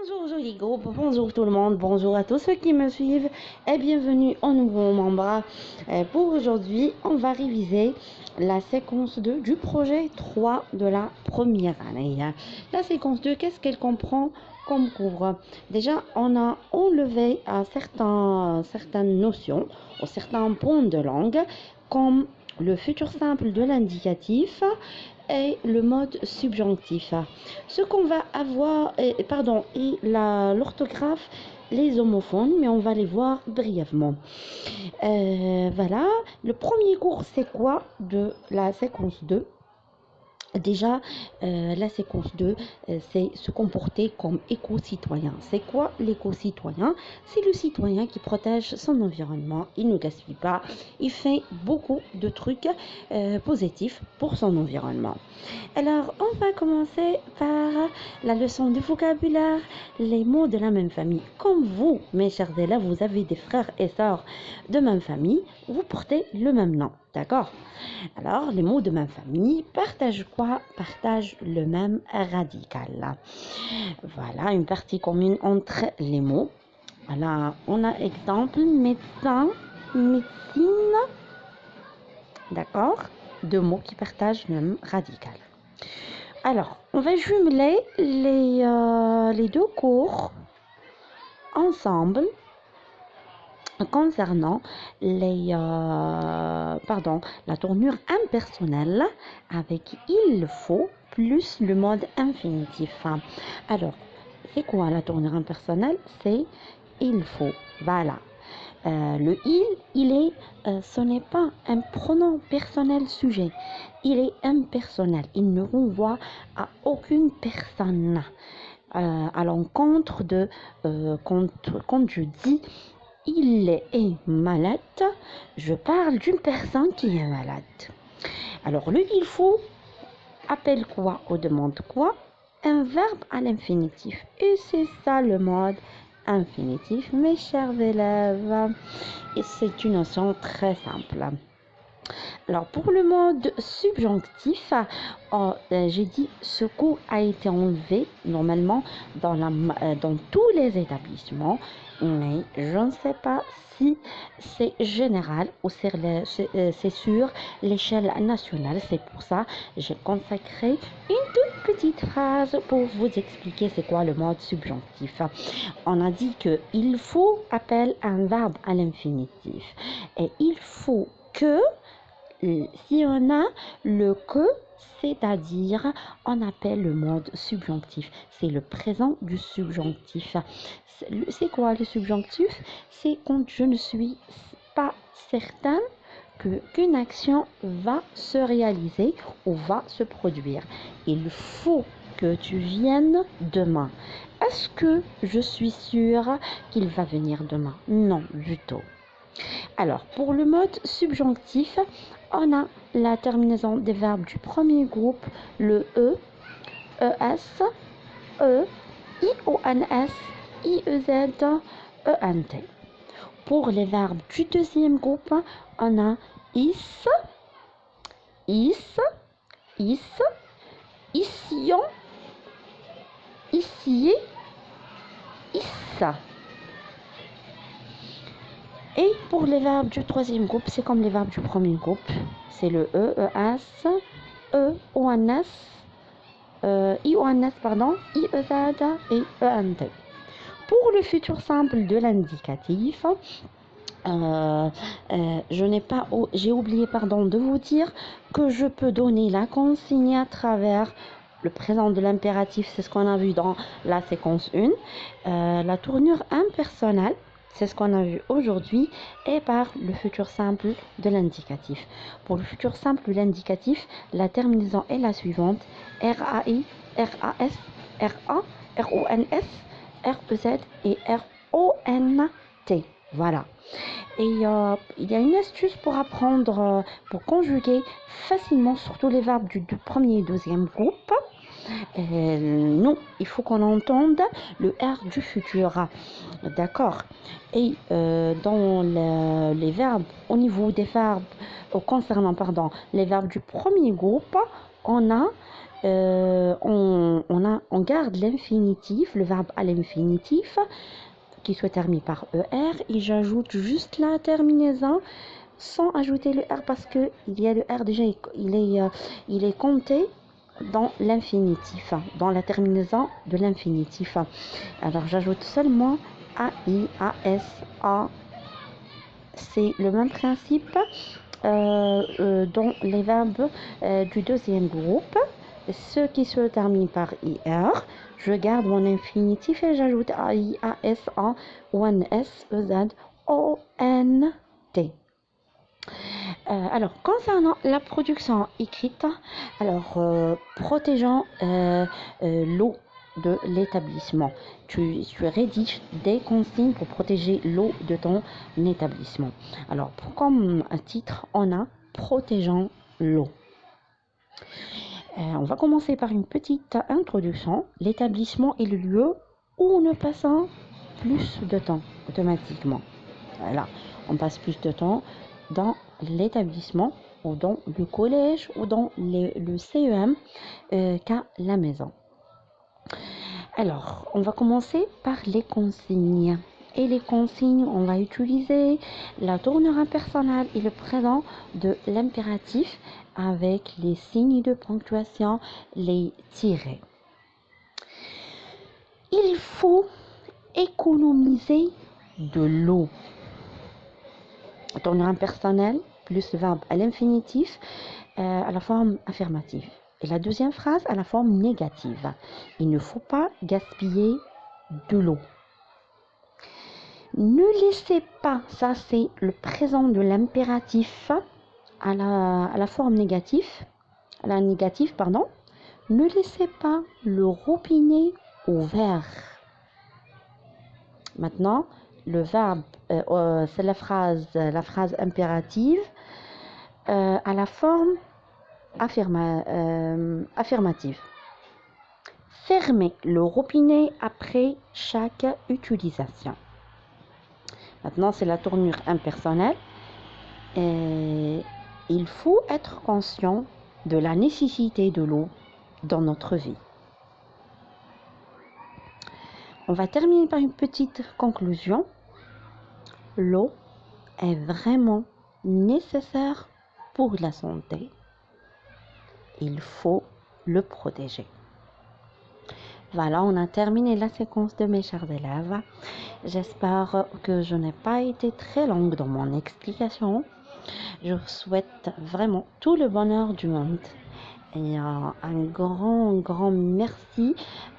Bonjour joli groupe, bonjour tout le monde, bonjour à tous ceux qui me suivent et bienvenue au nouveau membre. Pour aujourd'hui, on va réviser la séquence 2 du projet 3 de la première année. La séquence 2, qu'est-ce qu'elle comprend comme cours? Déjà, on a enlevé certaines notions ou certains points de langue comme le futur simple de l'indicatif et le mode subjonctif. Ce qu'on va avoir, et l'orthographe, les homophones, mais on va les voir brièvement. Voilà, le premier cours, c'est quoi de la séquence 2? Déjà, la séquence 2, c'est se comporter comme éco-citoyen. C'est quoi l'éco-citoyen? C'est le citoyen qui protège son environnement, il ne gaspille pas, il fait beaucoup de trucs positifs pour son environnement. Alors, on va commencer par la leçon de vocabulaire, les mots de la même famille. Comme vous, mes chers élèves, vous avez des frères et sœurs de même famille, vous portez le même nom, d'accord? Alors, les mots de même famille partagent quoi? Partagent le même radical. Voilà, une partie commune entre les mots. Voilà, on a exemple médecin, médecine, d'accord? Deux mots qui partagent le même radical. Alors, on va jumeler les deux cours ensemble concernant la tournure impersonnelle avec il faut plus le mode infinitif. Alors, c'est quoi la tournure impersonnelle? C'est il faut. Voilà. Le ce n'est pas un pronom personnel sujet. Il est impersonnel. Il ne renvoie à aucune personne. À l'encontre de quand je dis il est malade, je parle d'une personne qui est malade. Alors le il faut appelle quoi ou demande quoi? Un verbe à l'infinitif. Et c'est ça le mode infinitif, mes chers élèves. Et c'est une notion très simple. Alors pour le mode subjonctif, j'ai dit ce cours a été enlevé normalement dans tous les établissements, mais je ne sais pas si c'est général ou c'est sur l'échelle nationale. C'est pour ça que j'ai consacré une toute petite phrase pour vous expliquer c'est quoi le mode subjonctif. On a dit que il faut appelle un verbe à l'infinitif et il faut que si on a le que, c'est-à-dire on appelle le mode subjonctif. C'est le présent du subjonctif. C'est quoi le subjonctif? C'est quand je ne suis pas certaine qu'une action va se réaliser ou va se produire. Il faut que tu viennes demain. Est-ce que je suis sûre qu'il va venir demain? Non, du tout. Alors, pour le mode subjonctif, on a la terminaison des verbes du premier groupe, le E, ES, E, IONS, IEZ, ENT. Pour les verbes du deuxième groupe, on a IS, IS, IS, ISION, ICIE, ISSA. Et pour les verbes du troisième groupe, c'est comme les verbes du premier groupe. C'est le E, ES, E, ONS, IONS, IEZ et ENT. Pour le futur simple de l'indicatif, j'ai oublié de vous dire que je peux donner la consigne à travers le présent de l'impératif, c'est ce qu'on a vu dans la séquence 1, la tournure impersonnelle, c'est ce qu'on a vu aujourd'hui, et par le futur simple de l'indicatif. Pour le futur simple de l'indicatif, la terminaison est la suivante: RAI, RAS, RA, RONS, REZ et RONT. Voilà. Et il y a une astuce pour apprendre, pour conjuguer facilement, surtout les verbes du premier et deuxième groupe. Non, il faut qu'on entende le R du futur. D'accord. Et dans les verbes, au niveau des verbes, concernant les verbes du premier groupe, on a on garde l'infinitif, le verbe à l'infinitif, qui soit terminé par ER, et j'ajoute juste la terminaison sans ajouter le R parce que il y a le R déjà, il est compté dans l'infinitif, dans la terminaison de l'infinitif. Alors j'ajoute seulement AI, AS, A. C'est le même principe dans les verbes du deuxième groupe. Ceux qui se terminent par IR, je garde mon infinitif et j'ajoute AI, AS, A, ON, S, EZ, ONT. Alors, concernant la production écrite, alors protégeant l'eau de l'établissement. Tu rédiges des consignes pour protéger l'eau de ton établissement. Alors, comme titre, on a protégeant l'eau. On va commencer par une petite introduction. L'établissement est le lieu où nous passons plus de temps automatiquement. Voilà, on passe plus de temps dans l'établissement ou dans le collège ou dans le CEM qu'à la maison. Alors, on va commencer par les consignes. Et les consignes, on va utiliser la tournure impersonnelle et le présent de l'impératif avec les signes de ponctuation, les tirets. Il faut économiser de l'eau. Tournure impersonnelle plus le verbe à l'infinitif à la forme affirmative. Et la deuxième phrase à la forme négative. Il ne faut pas gaspiller de l'eau. Ne laissez pas, ça c'est le présent de l'impératif à la forme négative, pardon. Ne laissez pas le robinet ouvert. Maintenant, le verbe, c'est la phrase impérative à la forme affirmative. Fermez le robinet après chaque utilisation. Maintenant, c'est la tournure impersonnelle. Il faut être conscient de la nécessité de l'eau dans notre vie. On va terminer par une petite conclusion. L'eau est vraiment nécessaire pour la santé. Il faut le protéger. Voilà, on a terminé la séquence de mes chers élèves. J'espère que je n'ai pas été très longue dans mon explication. Je vous souhaite vraiment tout le bonheur du monde. Et un grand merci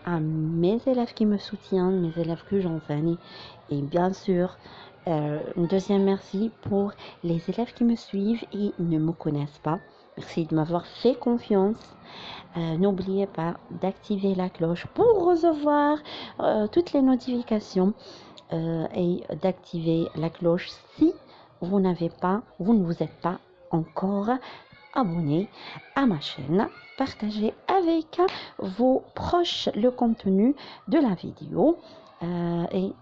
à mes élèves qui me soutiennent, mes élèves que j'enseigne. Et bien sûr, un deuxième merci pour les élèves qui me suivent et ne me connaissent pas. Merci de m'avoir fait confiance. N'oubliez pas d'activer la cloche pour recevoir toutes les notifications et d'activer la cloche si vous ne vous êtes pas encore abonné à ma chaîne. Partagez avec vos proches le contenu de la vidéo et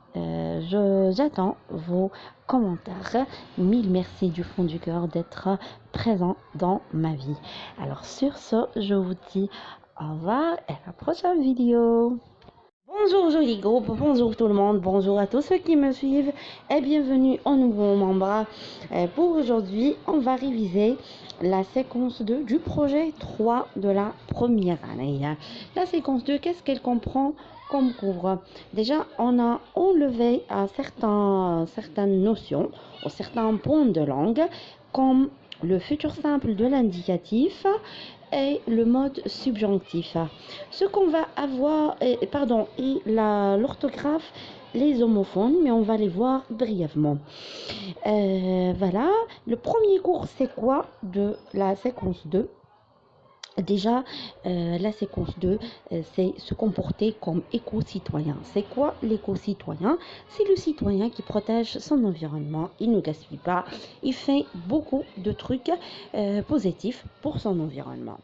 j'attends vos commentaires. Mille merci du fond du cœur d'être présent dans ma vie. Alors sur ce, je vous dis au revoir et à la prochaine vidéo. Bonjour joli groupe, bonjour tout le monde, bonjour à tous ceux qui me suivent et bienvenue aux nouveaux membres. Pour aujourd'hui, on va réviser la séquence 2 du projet 3 de la première année. La séquence 2, qu'est-ce qu'elle comprend comme cours? Déjà, on a enlevé certaines notions ou certains points de langue comme le futur simple de l'indicatif et le mode subjonctif. Ce qu'on va avoir, et l'orthographe, les homophones, mais on va les voir brièvement. Voilà, le premier cours, c'est quoi de la séquence 2? Déjà, la séquence 2, c'est se comporter comme éco-citoyen. C'est quoi l'éco-citoyen? C'est le citoyen qui protège son environnement, il ne gaspille pas, il fait beaucoup de trucs positifs pour son environnement.